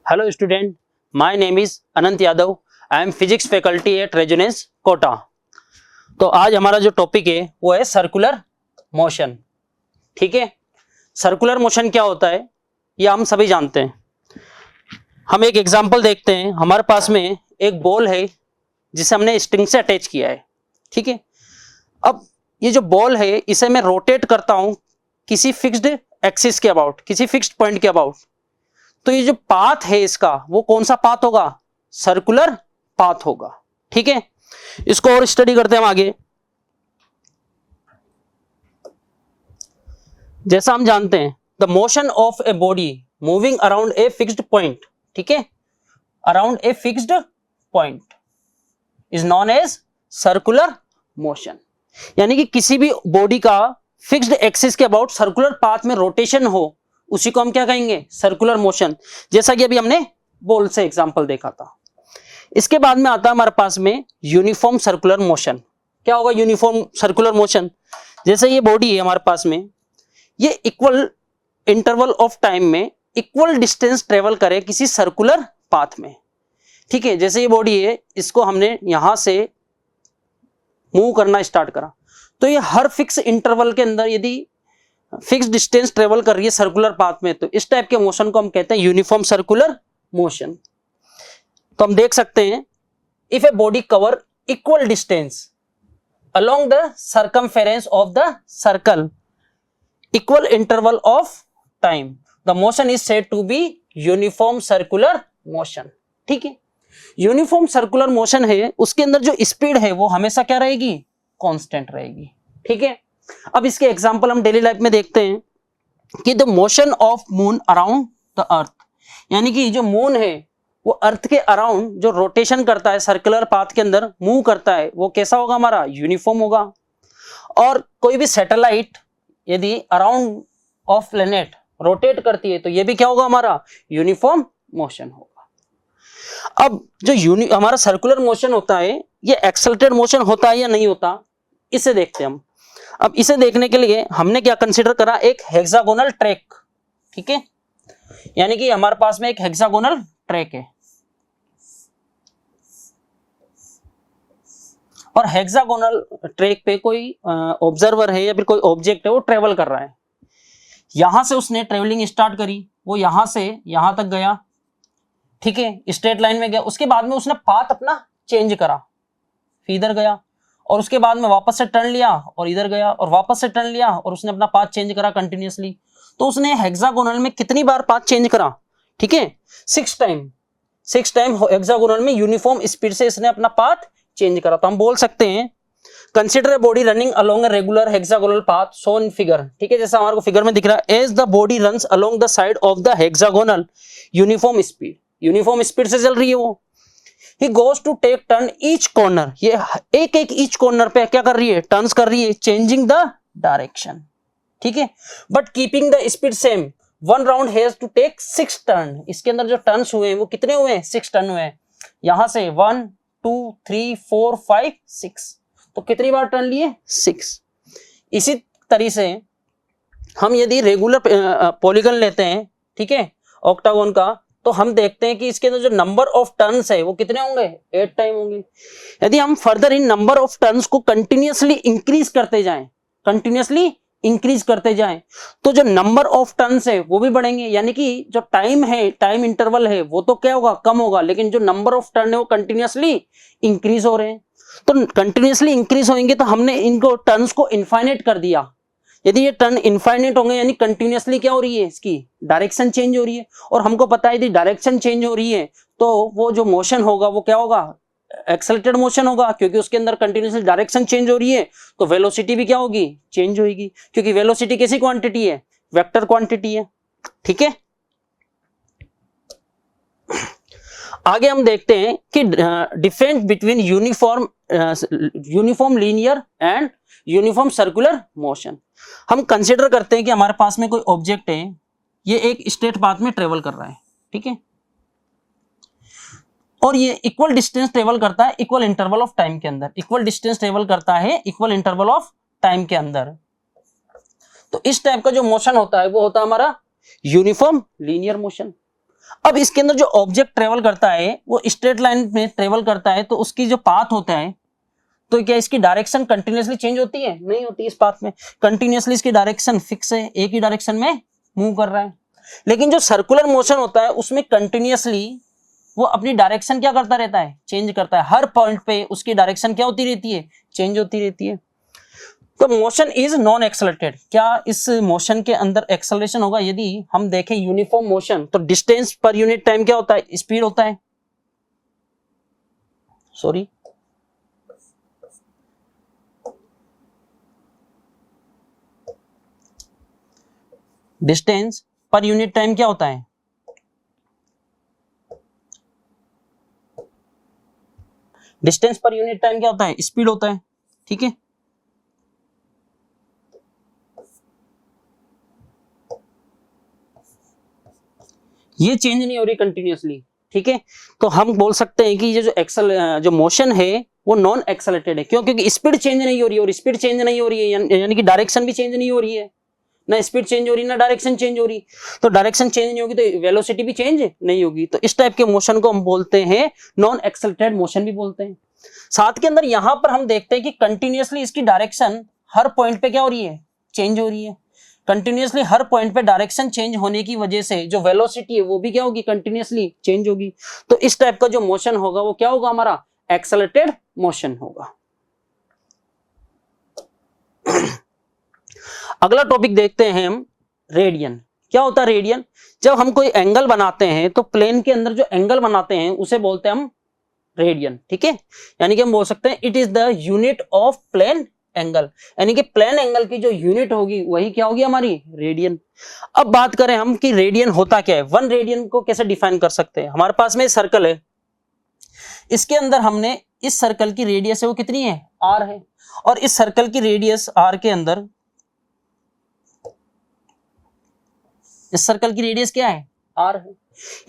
Hello student, my name is Anant Yadav. I am physics faculty at resonance Kota. तो आज हमारा जो टॉपिक है वो है सर्कुलर मोशन. ठीक है, सर्कुलर मोशन क्या होता है ये हम सभी जानते हैं. हम एक एग्जांपल देखते हैं. हमारे पास में एक बॉल है जिसे हमने स्ट्रिंग से अटैच किया है. ठीक है, अब ये जो बॉल है इसे मैं रोटेट करता हूं किसी फिक्स्ड एक्सिस के अबाउट, किसी फिक्स्ड पॉइंट के अबाउट. तो ये जो पाथ है इसका वो कौन सा पाथ होगा? सर्कुलर पाथ होगा. ठीक है, इसको और स्टडी करते हैं हम आगे. जैसा हम जानते हैं the motion of a body moving around a fixed point, ठीक है, around a fixed point is known as circular motion. यानी कि किसी भी बॉडी का फिक्स्ड एक्सिस के अबाउट सर्कुलर पाथ में रोटेशन हो उसी को हम क्या कहेंगे? Circular motion. जैसा कि अभी हमने बॉल से एग्जांपल देखा था. इसके बाद में आता है हमारे पास में यूनिफॉर्म सर्कुलर मोशन. क्या होगा यूनिफॉर्म सर्कुलर मोशन? जैसे ये बॉडी है हमारे पास में, ये इक्वल इंटरवल ऑफ टाइम में इक्वल डिस्टेंस ट्रेवल करे किसी सर्कुलर पाथ में. ठीक है, जैसे ये बॉडी है इसको हमने यहां से मूव करना स्टार्ट करा तो ये हर फिक्स इंटरवल के अंदर यदि फिक्स डिस्टेंस ट्रेवल कर रही है सर्कुलर पाथ में, तो इस टाइप के मोशन को हम कहते हैं यूनिफॉर्म सर्कुलर मोशन. तो हम देख सकते हैं if a body cover equal distance along the circumference of the circle equal interval of time, the motion is said to be uniform circular motion. ठीक है, यूनिफॉर्म सर्कुलर मोशन है उसके अंदर जो स्पीड है वो हमेशा क्या रहेगी? कांस्टेंट रहेगी. ठीक है, अब इसके एग्जांपल हम डेली लाइफ में देखते हैं कि the motion of moon around the earth, यानी कि जो मून है वो अर्थ के अराउंड जो रोटेशन करता है सर्कुलर पाथ के अंदर मूव करता है वो कैसा होगा? हमारा यूनिफॉर्म होगा. और कोई भी सैटेलाइट यदि अराउंड ऑफ प्लेनेट रोटेट करती है तो ये भी क्या होगा? हमारा यूनिफॉर्म मोशन होगा. अब जो हमारा सर्कुलर मोशन होता है ये एक्सेलरेटेड मोशन होता है या नहीं होता, इसे देखते हैं हम. अब इसे देखने के लिए हमने क्या कंसीडर करा? एक हेक्सागोनल ट्रैक. ठीक है, यानी कि हमारे पास में एक हेक्सागोनल ट्रैक है और हेक्सागोनल ट्रैक पे कोई ऑब्जर्वर है या फिर कोई ऑब्जेक्ट है वो ट्रेवल कर रहा है. यहां से उसने ट्रेवलिंग स्टार्ट करी, वो यहां से यहां तक गया. ठीक है, स्ट्रेट लाइन में गया. उसके बाद में उसने पाथ अपना चेंज करा, फिर इधर गया और उसके बाद में वापस से टर्न लिया और इधर गया और वापस से टर्न लिया और उसने अपना पाथ चेंज करा कंटिन्यूअसली. तो उसने हेक्सागोनल में कितनी बार पाथ चेंज करा? ठीक है, 6 टाइम. 6 टाइम हेक्सागोनल में यूनिफॉर्म स्पीड से इसने अपना पाथ चेंज करा. तो हम बोल सकते हैं consider a body running along a regular hexagonal path shown in figure. ठीक है, जैसा हमारे को फिगर में दिख रहा है, as the body runs along the side of the hexagonal uniform speed, uniform speed से चल रही है वो. He goes to take turn each corner, ये एक एक ईच कॉर्नर पे क्या कर रही है? टर्न्स कर रही है, चेंजिंग द डायरेक्शन. ठीक है, but keeping the speed same. One round has to take 6 turn. इसके अंदर जो टर्न्स हुए हैं वो कितने हुए हैं? 6 टर्न हुए हैं. यहां से 1 2 3 4 5 6, तो कितनी बार टर्न लिए? 6. इसी तरीके से हम यदि रेगुलर पॉलीगन लेते हैं, ठीक है, ऑक्टागोन का, तो हम देखते हैं कि इसके अंदर जो नंबर ऑफ टर्न्स है वो कितने होंगे? 8 टाइम होंगे. यदि हम further in number of turns को कंटिन्यूअसली इंक्रीज करते जाएं, कंटिन्यूअसली इंक्रीज करते जाएं, तो जो नंबर ऑफ टर्न्स है वो भी बढ़ेंगे. यानी कि जो टाइम है, टाइम इंटरवल है वो तो क्या होगा? कम होगा, लेकिन जो नंबर ऑफ टर्न है वो कंटिन्यूअसली इंक्रीज हो रहे हैं. तो कंटिन्यूअसली इंक्रीज होंगे तो हमने इनको टर्न्स को इनफाइनाइट कर दिया. यदि ये टर्न इनफाइनाइट होंगे यानी कंटिन्यूअसली क्या हो रही है? इसकी डायरेक्शन चेंज हो रही है. और हमको पता है यदि डायरेक्शन चेंज हो रही है तो वो जो मोशन होगा वो क्या होगा? एक्सेलरेटेड मोशन होगा, क्योंकि उसके अंदर कंटिन्यूअसली डायरेक्शन चेंज हो रही है. तो वेलोसिटी भी क्या होगी? चेंज होगी, क्योंकि वेलोसिटी कैसी क्वांटिटी है? वेक्टर क्वांटिटी है. ठीक है, आगे हम देखते हैं कि difference between uniform linear and uniform circular motion. हम कंसीडर करते हैं कि हमारे पास में कोई ऑब्जेक्ट है, ये एक स्ट्रेट पाथ में ट्रेवल कर रहा है. ठीक है, और ये इक्वल डिस्टेंस ट्रेवल करता है इक्वल इंटरवल ऑफ टाइम के अंदर. इक्वल डिस्टेंस ट्रेवल करता है इक्वल इंटरवल ऑफ टाइम के अंदर. तो इस टाइप का जो मोशन होता है वो होता है हमारा यूनिफॉर्म लीनियर मोशन. अब इसके अंदर जो ऑब्जेक्ट ट्रेवल करता है वो स्ट्रेट लाइन में ट्रेवल करता है, तो उसकी जो पाथ होता है, तो क्या इसकी डायरेक्शन कंटिन्यूअसली चेंज होती है? नहीं होती। इस पाथ में कंटिन्यूअसली इसकी डायरेक्शन फिक्स है, एक ही डायरेक्शन में मूव कर रहा है। लेकिन जो सर्कुलर मोशन होता है उसमें कंटिन्यूअसली वो अपनी डायरेक्शन क्या करता रहता है? चेंज करता है। हर पॉइंट पे उसकी डायरेक्शन क्या होती रहती है? चेंज होती रहती है। तो मोशन इज नॉन एक्सेलरेटेड। क्या इस मोशन के अंदर एक्सेलरेशन होगा? यदि हम देखें यूनिफॉर्म मोशन, तो डिस्टेंस पर यूनिट टाइम क्या होता है? स्पीड होता है। Sorry, distance per unit time क्या होता है? डिस्टेंस पर यूनिट टाइम क्या होता है? स्पीड होता है। ठीक है, ये चेंज नहीं हो रही कंटिन्यूअसली। ठीक है, तो हम बोल सकते हैं कि ये जो मोशन है वो नॉन एक्सेलरेटेड है। क्यों? क्योंकि स्पीड चेंज नहीं हो रही है, और स्पीड चेंज नहीं हो रही है यानी कि डायरेक्शन भी चेंज नहीं हो रही है। ना स्पीड चेंज हो रही, ना डायरेक्शन चेंज हो रही। तो डायरेक्शन चेंज नहीं होगी तो वेलोसिटी भी चेंज नहीं होगी। तो इस टाइप के मोशन को हम बोलते हैं नॉन एक्सेलरेटेड मोशन भी बोलते हैं। साथ के अंदर यहां पर हम देखते हैं कि कंटिन्यूअसली इसकी डायरेक्शन हर पॉइंट पे क्या हो रही है? चेंज हो रही है। कंटिन्यूअसली हर पॉइंट पे डायरेक्शन चेंज होने की वजह से जो वेलोसिटी है वो भी क्या होगी? कंटिन्यूअसली चेंज होगी। तो इस टाइप का जो मोशन होगा वो क्या होगा? हमारा एक्सेलरेटेड मोशन होगा। अगला टॉपिक देखते हैं हम, रेडियन। क्या होता है रेडियन? जब हम कोई एंगल बनाते हैं तो प्लेन के अंदर जो एंगल बनाते हैं उसे बोलते हैं हम रेडियन। ठीक है, यानी कि हम बोल सकते हैं it is the unit of plane angle, यानी कि प्लेन एंगल की जो यूनिट होगी वही क्या होगी? हमारी रेडियन। अब बात करें हम कि रेडियन होता क्या है। वन रेडियन को कैसे डिफाइन कर सकते हैं? हमारे पास में सर्कल है, इसके अंदर हमने इस सर्कल की रेडियस है वो कितनी है? आर है। और इस सर्कल की रेडियस आर के अंदर, इस सर्कल की रेडियस क्या है? आर है।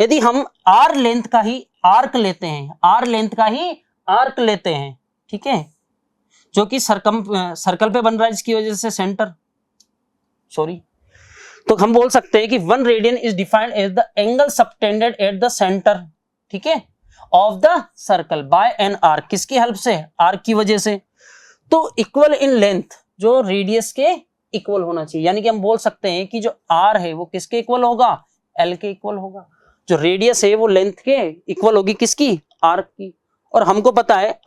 यदि हम आर लेंथ का ही आर्क लेते हैं, आर लेंथ का ही आर्क लेते हैं, ठीक है, जो कि सर्कल पे बन रहा है, जिसकी वजह से सेंटर, सॉरी, तो हम बोल सकते हैं कि one radian is defined as the angle subtended at the centre, ठीक है, of the circle by an arc. किसकी हेल्प से? आर्क की वजह से। तो इक्वल इन लेंथ, जो रेडियस के इक्वल होना चाहिए। यानी कि हम बोल सकते हैं कि जो आर है वो किसके इक्वल होगा? एल के इक्वल होगा। जो रेडियस है वो लेंथ के इक्वल होगी, किसकी? आर्क की। और हमको पता है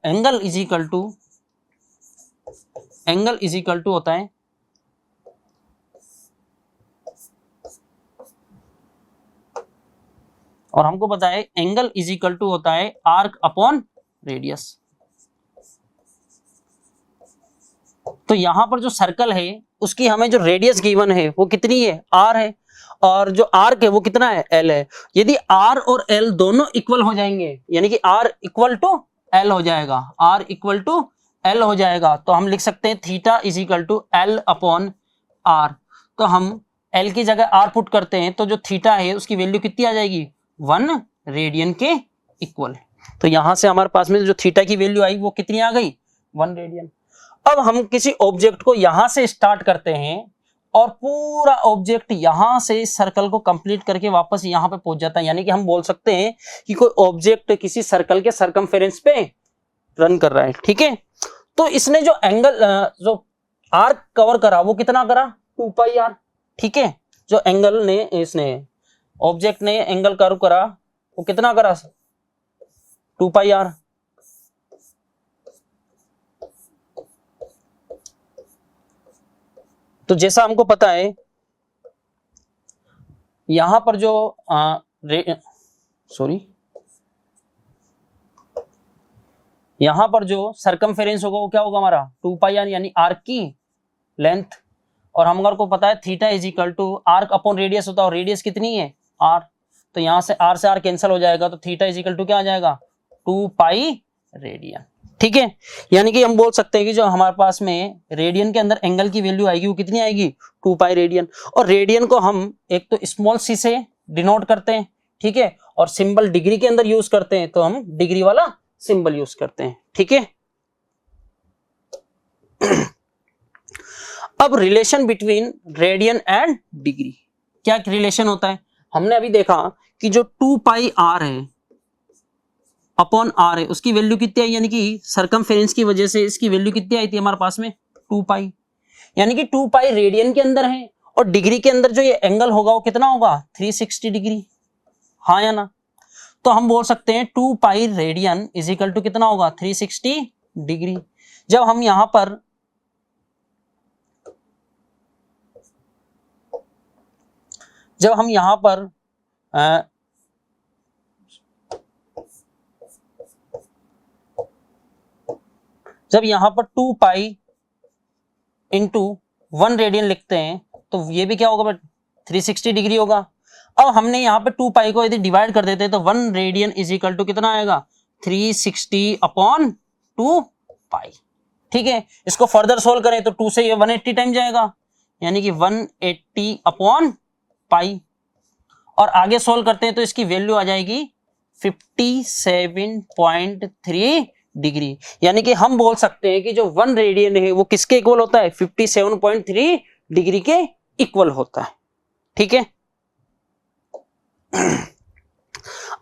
एंगल इज इक्वल टू होता है एंगल इज इक्वल टू होता है आर्क अपॉन रेडियस। तो यहां पर जो सर्कल है उसकी हमें जो रेडियस गिवन है वो कितनी है? आर है। और जो आर्क है वो कितना है? एल है। यदि आर और एल दोनों इक्वल हो जाएंगे, यानी कि आर इक्वल टू एल हो जाएगा, आर इक्वल टू एल हो जाएगा, तो हम लिख सकते हैं theta is equal to L upon R. तो हम एल की जगह आर पुट करते हैं, तो जो थीटा है उसकी वैल्यू कितनी आ जाएगी? 1 रेडियन के इक्वल। तो यहां से हमारे पास में जो थीटा की वैल्यू आई वो कितनी आ गई? 1 रेडियन। अब हम किसी ऑब्जेक्ट को यहां से स्टार्ट करते हैं और पूरा ऑब्जेक्ट यहां से सर्कल को कंप्लीट करके वापस यहां पे पहुंच जाता है। यानी कि हम बोल सकते हैं कि कोई ऑब्जेक्ट किसी सर्कल के सर्कमफेरेंस पे रन कर रहा है, ठीक है। तो इसने जो एंगल जो आर्क कवर करा वो कितना करा? 2 पाई आर, ठीक है। जो एंगल ने इसने ऑब्जेक्ट ने एंगल कर्व करा वो कितना करा? 2 पाई आर। तो जैसा हमको पता है यहां पर जो यहां पर जो सर्कमफेरेंस होगा वो क्या होगा हमारा? 2 पाई आर, यानी आर्क की लेंथ। और हमारे को पता है theta is equal to arc upon radius होता है, और रेडियस कितनी है? आर। तो यहां से आर कैंसिल हो जाएगा, तो थीटा इज इक्वल टू क्या आ जाएगा? 2 पाई रेडियन, ठीक है। यानी कि हम बोल सकते हैं कि जो हमारे पास में रेडियन के अंदर एंगल की वैल्यू आएगी वो कितनी आएगी? 2 पाई रेडियन। और रेडियन को हम एक तो स्मॉल सी से डिनोट करते हैं, ठीक है, और सिंबल डिग्री के अंदर यूज करते हैं तो हम डिग्री वाला सिंबल यूज करते हैं, ठीक है। अब relation between radian and degree, क्या रिलेशन होता है? हमने अभी देखा कि जो 2 पाई आर है अपॉन आर है उसकी वैल्यू कितनी आई, यानी कि सरकमफेरेंस की वजह से इसकी वैल्यू कितनी आई थी हमारे पास में 2 पाई, यानी कि 2 पाई रेडियन के अंदर है और डिग्री के अंदर जो ये एंगल होगा वो कितना होगा 360 डिग्री, हाँ या ना। तो हम बोल सकते हैं 2 पाई रेडियन इज इक्वल टू कितना होगा 360 डिग्री। जब हम यहां पर जब यहां पर 2 पाई इंटू 1 रेडियन लिखते हैं तो ये भी क्या होगा 360 डिग्री होगा। अब हमने यहाँ पे 2 पाई को यदि डिवाइड कर देते हैं तो 1 रेडियन इज इक्वल टू कितना आएगा 360 अपॉन 2 पाई। ठीक है, इसको फर्दर सोल्व करें तो 2 से ये 180 टाइम जाएगा, यानी कि 180 अपॉन पाई, और आगे सोल्व करते हैं तो इसकी वैल्यू आ जाएगी 57.3 डिग्री, यानी कि हम बोल सकते हैं कि जो 1 रेडियन है वो किसके इक्वल होता है 57.3 डिग्री के इक्वल होता है। ठीक है,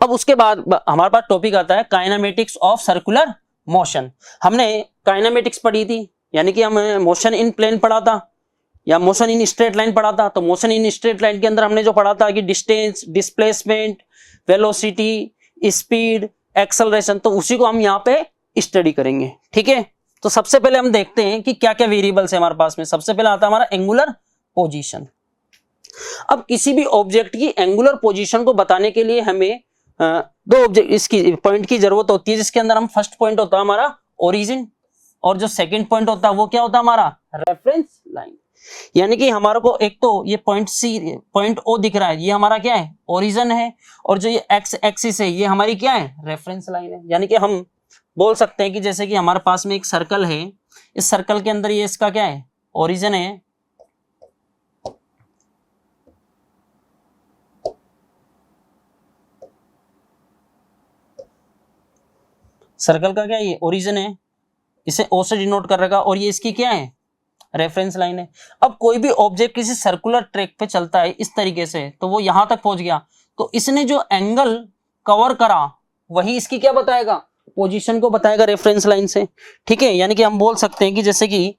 अब उसके बाद हमारे पास टॉपिक आता है काइनेमेटिक्स ऑफ सर्कुलर मोशन। हमने काइनेमेटिक्स पढ़ी थी, यानी कि हम मोशन इन प्लेन पढ़ा था या मोशन इन स्ट्रेट लाइन पढ़ा था। तो मोशन इन स्ट्रेट लाइन के अंदर हमने जो पढ़ा था कि distance, displacement, velocity, speed, acceleration, तो उसी को हम यहाँ पे स्टडी करेंगे। ठीक है, तो सबसे पहले हम देखते हैं कि क्या क्या वेरिएबल्स है हमारे पास में। सबसे पहले आता है हमारा एंगुलर पोजीशन। अब किसी भी ऑब्जेक्ट की एंगुलर पोजीशन को बताने के लिए हमें दो ऑब्जेक्ट इसकी पॉइंट की जरूरत होती है, जिसके अंदर हम फर्स्ट पॉइंट होता है हमारा ओरिजिन और जो सेकंड पॉइंट होता है वो क्या होता है हमारा रेफरेंस लाइन। यानी कि हमारे को एक तो ये पॉइंट सी, पॉइंट ओ दिख रहा है, ये हमारा क्या है ओरिजिन है, और जो ये एक्स एक्सिस है ये हमारी क्या है रेफरेंस लाइन है। यानी कि हम बोल सकते हैं कि जैसे कि हमारे पास में एक सर्कल है, इस सर्कल के अंदर ये इसका क्या है ओरिजिन है, सर्कल का क्या है ये ओरिजिन है, इसे ओ से डिनोट कर रखा, और ये इसकी क्या है रेफरेंस लाइन है। अब कोई भी ऑब्जेक्ट किसी सर्कुलर ट्रैक पे चलता है इस तरीके से, तो वो यहां तक पहुंच गया, तो इसने जो एंगल कवर करा वही इसकी क्या बताएगा पोजीशन को बताएगा रेफरेंस लाइन से। ठीक है, यानी कि हम बोल सकते हैं कि जैसे कि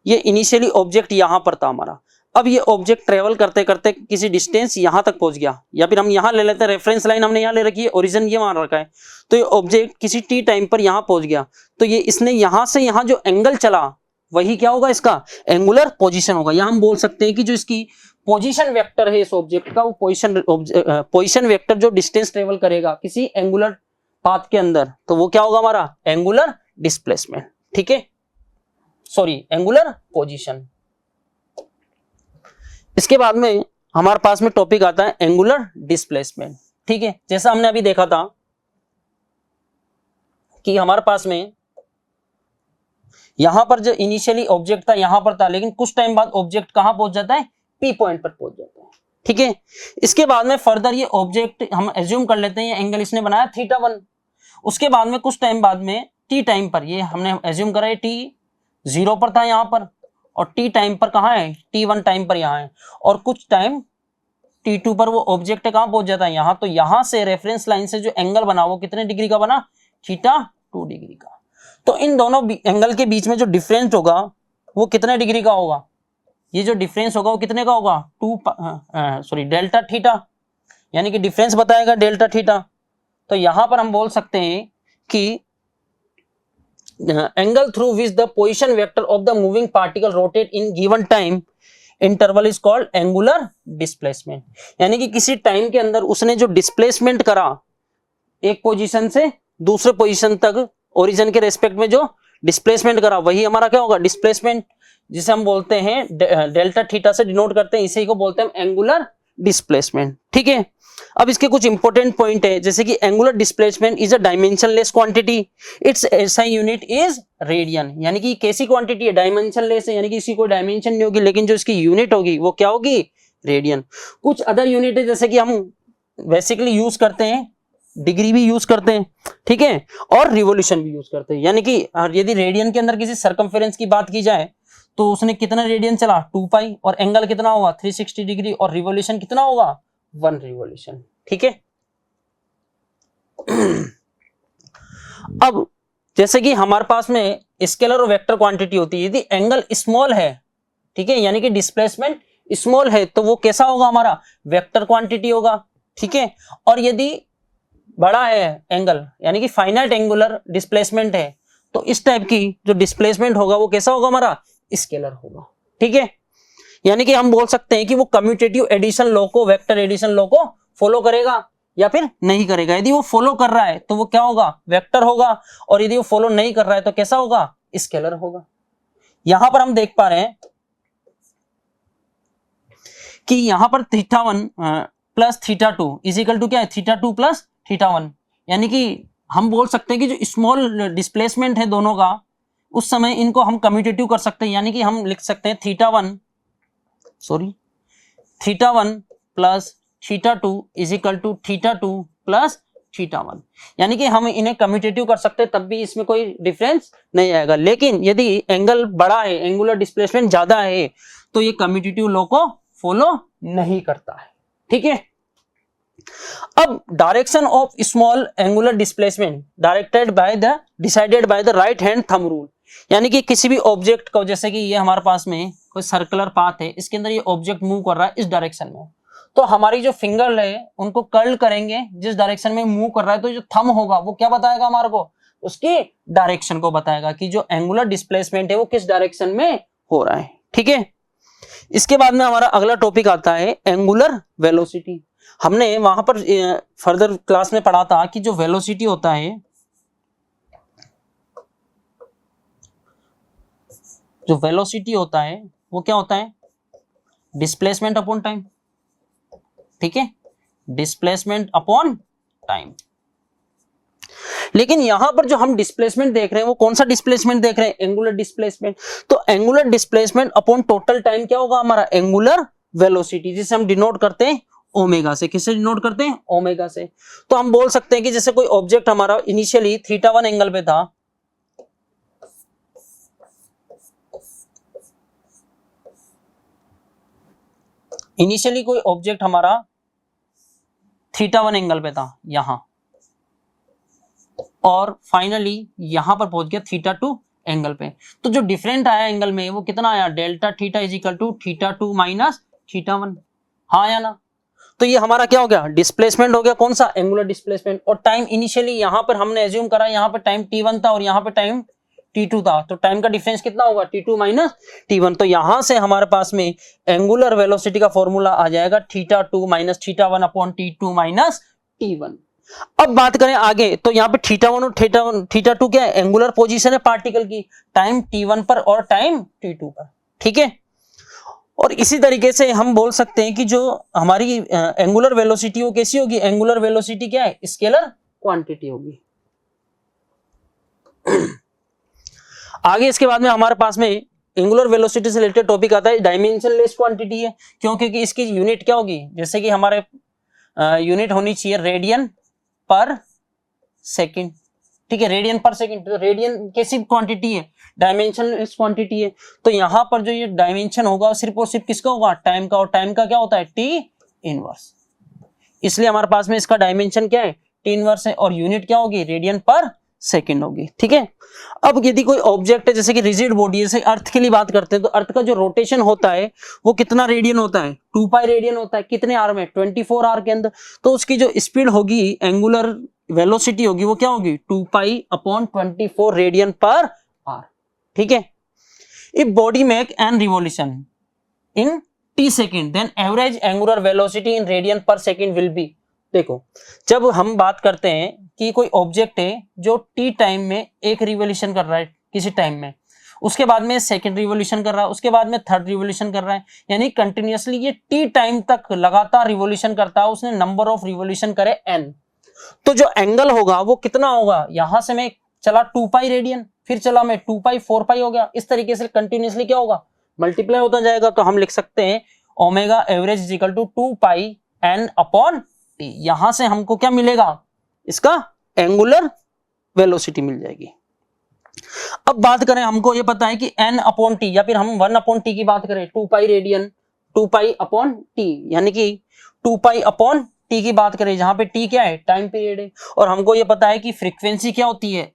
ये इनिशियली ऑब्जेक्ट यहां पर था हमारा, अब ये ऑब्जेक्ट ट्रेवल करते करते किसी डिस्टेंस यहां तक पहुंच गया, या फिर हम यहां ले लेते हैं रेफरेंस लाइन हमने यहां ले रखी है, ओरिजिन ये वहां रखा है, तो ये ऑब्जेक्ट किसी टी टाइम पर यहां पहुंच गया, तो ये इसने यहां से यहां जो एंगल चला वही क्या होगा इसका एंगुलर पोजीशन होगा। या हम बोल सकते हैं कि जो इसकी पोजीशन वेक्टर है इस ऑब्जेक्ट का, वो पोजीशन वेक्टर जो डिस्टेंस ट्रेवल करेगा किसी एंगुलर पाथ के अंदर, तो वो क्या होगा हमारा एंगुलर डिस्प्लेसमेंट। ठीक है, सॉरी एंगुलर पोजीशन। इसके बाद में हमारे पास में टॉपिक आता है एंगुलर डिस्प्लेसमेंट। ठीक है, जैसा हमने अभी देखा था कि हमारे पास में यहां पर जो इनिशियली ऑब्जेक्ट था यहां पर था, लेकिन कुछ टाइम बाद ऑब्जेक्ट कहां पहुंच जाता है पी पॉइंट पर पहुंच जाता है। ठीक है, इसके बाद में फर्दर ये ऑब्जेक्ट हम एज्यूम कर लेते हैं एंगल इसने बनाया θ1, उसके बाद में कुछ टाइम बाद में टी टाइम पर ये हमने एज्यूम करा है t0 पर था यहां पर, और टी टाइम पर कहां है t1 टाइम पर यहां है, और कुछ टाइम t2 पर वो ऑब्जेक्ट कहां पहुंच जाता है यहां। तो यहां से रेफरेंस लाइन से जो एंगल बना वो कितने डिग्री का बना θ2 डिग्री का। तो इन दोनों एंगल के बीच में जो डिफरेंस होगा वो कितने डिग्री का होगा, ये जो डिफरेंस होगा वो कितने का होगा डेल्टा थीटा, यानी कि डिफरेंस बताएगा डेल्टा थीटा। तो यहां पर हम बोल सकते हैं कि angle through which the position vector of the moving particle rotate in given time interval is called angular displacement. यानी कि किसी टाइम के अंदर उसने जो डिस्प्लेसमेंट करा एक पोजीशन से दूसरे पोजीशन तक, ओरिजिन के रेस्पेक्ट में जो डिस्प्लेसमेंट करा वही हमारा क्या होगा डिस्प्लेसमेंट, जिसे हम बोलते हैं डेल्टा थीटा से डिनोट करते हैं, इसी को बोलते हैं एंगुलर डिस्प्लेसमेंट। ठीक है, अब इसके कुछ इंपॉर्टेंट पॉइंट है, जैसे कि angular displacement is a dimensionless quantity, it's SI unit is radian. यानी कि कैसी क्वांटिटी है डायमेंशनलेस है, यानी कि इसकी कोई डायमेंशन नहीं होगी, लेकिन जो इसकी यूनिट होगी वो क्या होगी रेडियन। कुछ अदर यूनिट है जैसे कि हम बेसिकली यूज करते हैं डिग्री भी यूज करते हैं, ठीक है, और रिवोल्यूशन भी यूज करते हैं। यानी कि यदि रेडियन के अंदर किसी सरकमफेरेंस की बात की जाए तो उसने कितना रेडियन चला 2 पाई, और एंगल कितना होगा 360 डिग्री, और रिवोल्यूशन कितना होगा 1 रिवॉल्यूशन। ठीक है। अब जैसे कि हमारे पास में स्केलर और वेक्टर क्वांटिटी होती है, यदि एंगल स्मॉल है, ठीक है, यानी कि डिस्प्लेसमेंट स्मॉल है, तो वो कैसा होगा, हमारा वेक्टर क्वांटिटी होगा। ठीक है। और यदि बड़ा है एंगल, यानी कि फाइनाइट एंगुलर डिस्प्लेसमेंट है, तो इस टाइप की जो डिस्प्लेसमेंट होगा वो कैसा होगा, हमारा स्केलर होगा। ठीक है। यानी कि हम बोल सकते हैं कि वो कम्यूटेटिव एडिशन लॉ को, वेक्टर एडिशन लॉ को फॉलो करेगा या फिर नहीं करेगा। यदि वो फॉलो कर रहा है तो वो क्या होगा, वेक्टर होगा, और यदि वो फॉलो नहीं कर रहा है तो कैसा होगा, स्केलर होगा। यहां पर हम देख पा रहे हैं कि यहां पर θ1 प्लस θ2 इज इक्वल टू क्या है, θ2 प्लस θ1। यानी कि हम बोल सकते हैं कि जो स्मॉल डिस्प्लेसमेंट है दोनों का, उस समय इनको हम कम्यूटेटिव कर सकते हैं, यानी कि हम लिख सकते हैं θ1 plus θ2 is equal to θ2 plus θ1। यानी कि हम इन्हें कम्यूटेटिव कर सकते हैं, तब भी इसमें कोई डिफरेंस नहीं आएगा। लेकिन यदि एंगल बड़ा है, एंगुलर डिस्प्लेसमेंट ज्यादा है, तो ये कम्यूटेटिव लॉ को फॉलो नहीं करता है। ठीक है। अब direction of small angular displacement decided by the right hand thumb rule. यानी कि किसी भी ऑब्जेक्ट को, जैसे कि ये हमारे पास में कोई सर्कुलर पाथ है, इसके अंदर ये ऑब्जेक्ट मूव कर रहा है इस डायरेक्शन में, तो हमारी जो फिंगर है उनको कर्ल करेंगे जिस डायरेक्शन में मूव कर रहा है, तो जो थंब होगा वो क्या बताएगा हमारे को, उसकी डायरेक्शन को बताएगा कि जो एंगुलर डिस्प्लेसमेंट है वो किस डायरेक्शन में हो रहा है। ठीक है। इसके बाद में हमारा अगला टॉपिक आता है एंगुलर वेलोसिटी। हमने वहां पर फर्दर क्लास में पढ़ा था कि जो वेलोसिटी होता है, जो वेलोसिटी होता है वो क्या होता है, डिस्प्लेसमेंट अपॉन टाइम। ठीक है, डिस्प्लेसमेंट अपॉन टाइम। लेकिन यहां पर जो हम डिस्प्लेसमेंट देख रहे हैं वो कौन सा डिस्प्लेसमेंट देख रहे हैं, एंगुलर डिस्प्लेसमेंट। तो angular displacement upon total time क्या होगा, हमारा एंगुलर वेलोसिटी, जिसे हम डिनोट करते हैं ओमेगा से। किससे डिनोट करते हैं, ओमेगा से। तो हम बोल सकते हैं कि जैसे कोई ऑब्जेक्ट हमारा इनिशियली θ1 एंगल पे था, इनिशियली कोई ऑब्जेक्ट हमारा θ1 एंगल पे था यहां, और फाइनली यहां पर पहुंच गया θ2 एंगल पे, तो जो डिफरेंट आया एंगल में वो कितना आया, delta theta is equal to θ2 minus θ1। हाँ या ना। तो ये हमारा क्या हो गया, डिस्प्लेसमेंट हो गया, कौन सा, एंगुलर डिस्प्लेसमेंट। और टाइम इनिशियली यहां पर हमने एज्यूम करा, यहां पर टाइम t1 था और यहां पर टाइम t2 था, तो टाइम का डिफरेंस कितना होगा, t2 माइनस t1। तो यहां से हमारे पास में एंगुलर वेलोसिटी का फॉर्मूला आ जाएगा θ2 minus θ1 upon t2 minus t1। अब बात करें आगे, तो यहाँ पे θ1 और θ2 क्या है, एंगुलर पोजीशन है पार्टिकल की, टाइम t1 पर और टाइम t2 पर। ठीक है। और इसी तरीके से हम बोल सकते हैं कि जो हमारी एंगुलर वेलोसिटी वो कैसी होगी, एंगुलर वेलोसिटी क्या है, स्केलर क्वांटिटी होगी। आगे इसके बाद में हमारे पास में एंगुलर वेलोसिटी से रिलेटेड टॉपिक आता है डायमेंशनलेस क्वांटिटी है। क्यों, क्योंकि इसकी यूनिट क्या होगी, जैसे कि हमारे यूनिट होनी चाहिए रेडियन पर सेकंड। ठीक है, रेडियन पर सेकंड। तो रेडियन कैसी क्वांटिटी है, डायमेंशनलेस क्वांटिटी है। तो यहां पर जो ये डायमेंशन होगा सिर्फ और सिर्फ किसका होगा, टाइम का। और टाइम का क्या होता है, टी इनवर्स। इसलिए हमारे पास में इसका डायमेंशन क्या है, टी इनवर्स है, और यूनिट क्या होगी, रेडियन पर सेकंड होगी। ठीक है। अब यदि कोई ऑब्जेक्ट है, जैसे कि रिजिड बॉडी, जैसे अर्थ के लिए बात करते हैं, तो अर्थ का जो रोटेशन होता है वो कितना रेडियन होता है, 2 पाई रेडियन होता है। कितने आर में, 24 आर के अंदर। तो उसकी जो स्पीड होगी, एंगुलर वेलोसिटी होगी, वो क्या होगी, 2 pi upon 24 radian per R. ठीक है। If body make an revolution in T second, then average angular velocity in radian per second will be. देखो, जब हम बात करते हैं कि कोई ऑब्जेक्ट है जो टी टाइम में एक रिवॉल्यूशन कर रहा है किसी टाइम में, उसके बाद में सेकंड रिवॉल्यूशन कर रहा है, उसके बाद में थर्ड रिवॉल्यूशन कर रहा है, यानी कंटिन्यूअसली ये टी टाइम तक लगातार रिवॉल्यूशन करता है, उसने नंबर ऑफ रिवॉल्यूशन करे एन। तो जो एंगल होगा वो कितना होगा, यहां से मैं चला 2 पाई रेडियन, फिर चला मैं 2 पाई 4 पाई हो गया, इस तरीके से कंटिन्यूअसली क्या होगा, मल्टीप्लाई होता जाएगा। तो हम लिख सकते हैं omega average is equal to 2 pi N upon T. यहां से हमको क्या मिलेगा, इसका एंगुलर वेलोसिटी मिल जाएगी। अब बात करें, हमको ये पता है कि n अपॉन टी, या फिर हम 1 अपॉन टी की बात करें, 2 पाई रेडियन 2 पाई अपॉन टी, यानी कि 2 पाई अपॉन टी की बात करें, जहां पे टी क्या है, टाइम पीरियड है, और हमको ये पता है कि फ्रीक्वेंसी क्या होती है,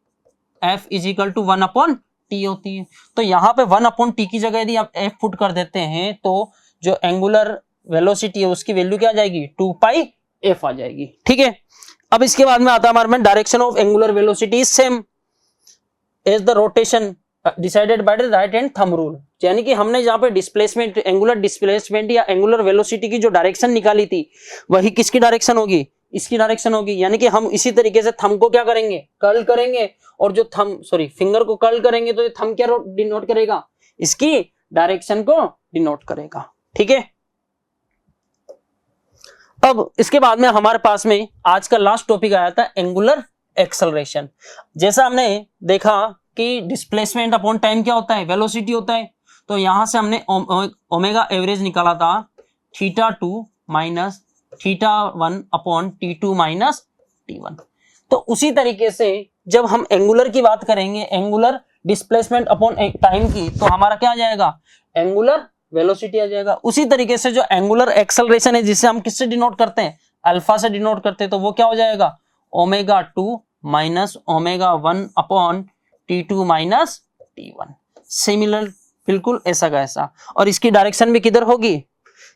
F is equal to 1 upon T होती है। तो यहाँ पे 1 अपॉन टी की जगह यदि आप एफ पुट कर देते हैं तो जो एंगुलर वेलोसिटी है उसकी वैल्यू क्या आ जाएगी, 2 पाई एफ आ जाएगी। ठीक है, अब इसके बाद में आता है हमारे में direction of angular velocity is same as the rotation decided by the right hand thumb rule, यानी कि हमने जहां पे डिस्प्लेसमेंट, एंगुलर डिस्प्लेसमेंट या एंगुलर वेलोसिटी की जो डायरेक्शन निकाली थी वही किसकी डायरेक्शन होगी, इसकी डायरेक्शन होगी। यानी कि हम इसी तरीके से थंब को क्या करेंगे, कर्ल करेंगे, और जो थंब फिंगर को कर्ल करेंगे तो ये थंब क्या डिनोट करेगा, इसकी डायरेक्शन को डिनोट करेगा। ठीक है, अब इसके बाद में हमारे पास में आज का लास्ट टॉपिक आया था एंगुलर एक्सेलरेशन। जैसा हमने देखा कि डिस्प्लेसमेंट अपॉन टाइम क्या होता है, वेलोसिटी होता है, तो यहां से हमने ओमेगा एवरेज निकाला था θ2 minus θ1 upon T2 minus T1। तो उसी तरीके से जब हम एंगुलर की बात करेंगे, एंगुलर डिस्प्लेसमेंट अपॉन टाइम की, तो हमारा क्या आ जाएगा, एंगुलर वेलोसिटी आ जाएगा। उसी तरीके से जो एंगुलर एक्सेलरेशन है जिसे हम किससे डिनोट करते हैं, अल्फा से डिनोट करते हैं, तो वो क्या हो जाएगा, ω2 minus ω1 upon T2 minus T1। Similar बिल्कुल ऐसा का ऐसा, और इसकी डायरेक्शन भी किधर होगी,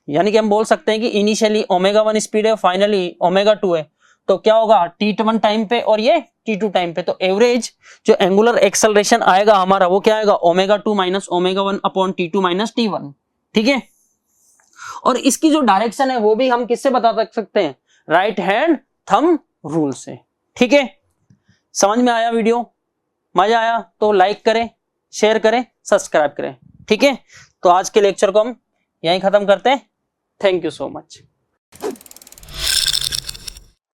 यानी कि हम बोल सकते हैं कि इनिशियली ω1 स्पीड है, फाइनली ω2 है, तो क्या होगा T1 टाइम पे और ये T2 टाइम पे, तो एवरेज जो एंगुलर एक्सेलरेशन आएगा हमारा वो क्या आएगा, ω2 minus ω1 upon T2 minus T1। ठीक है, और इसकी जो डायरेक्शन है वो भी हम किससे बता सकते हैं, राइट हैंड थंब रूल से। ठीक है, समझ में आया वीडियो, मजा आया तो लाइक करें, शेयर करें, सब्सक्राइब करें। ठीक है, तो आज के लेक्चर को हम यहीं खत्म करते हैं। Thank you so much.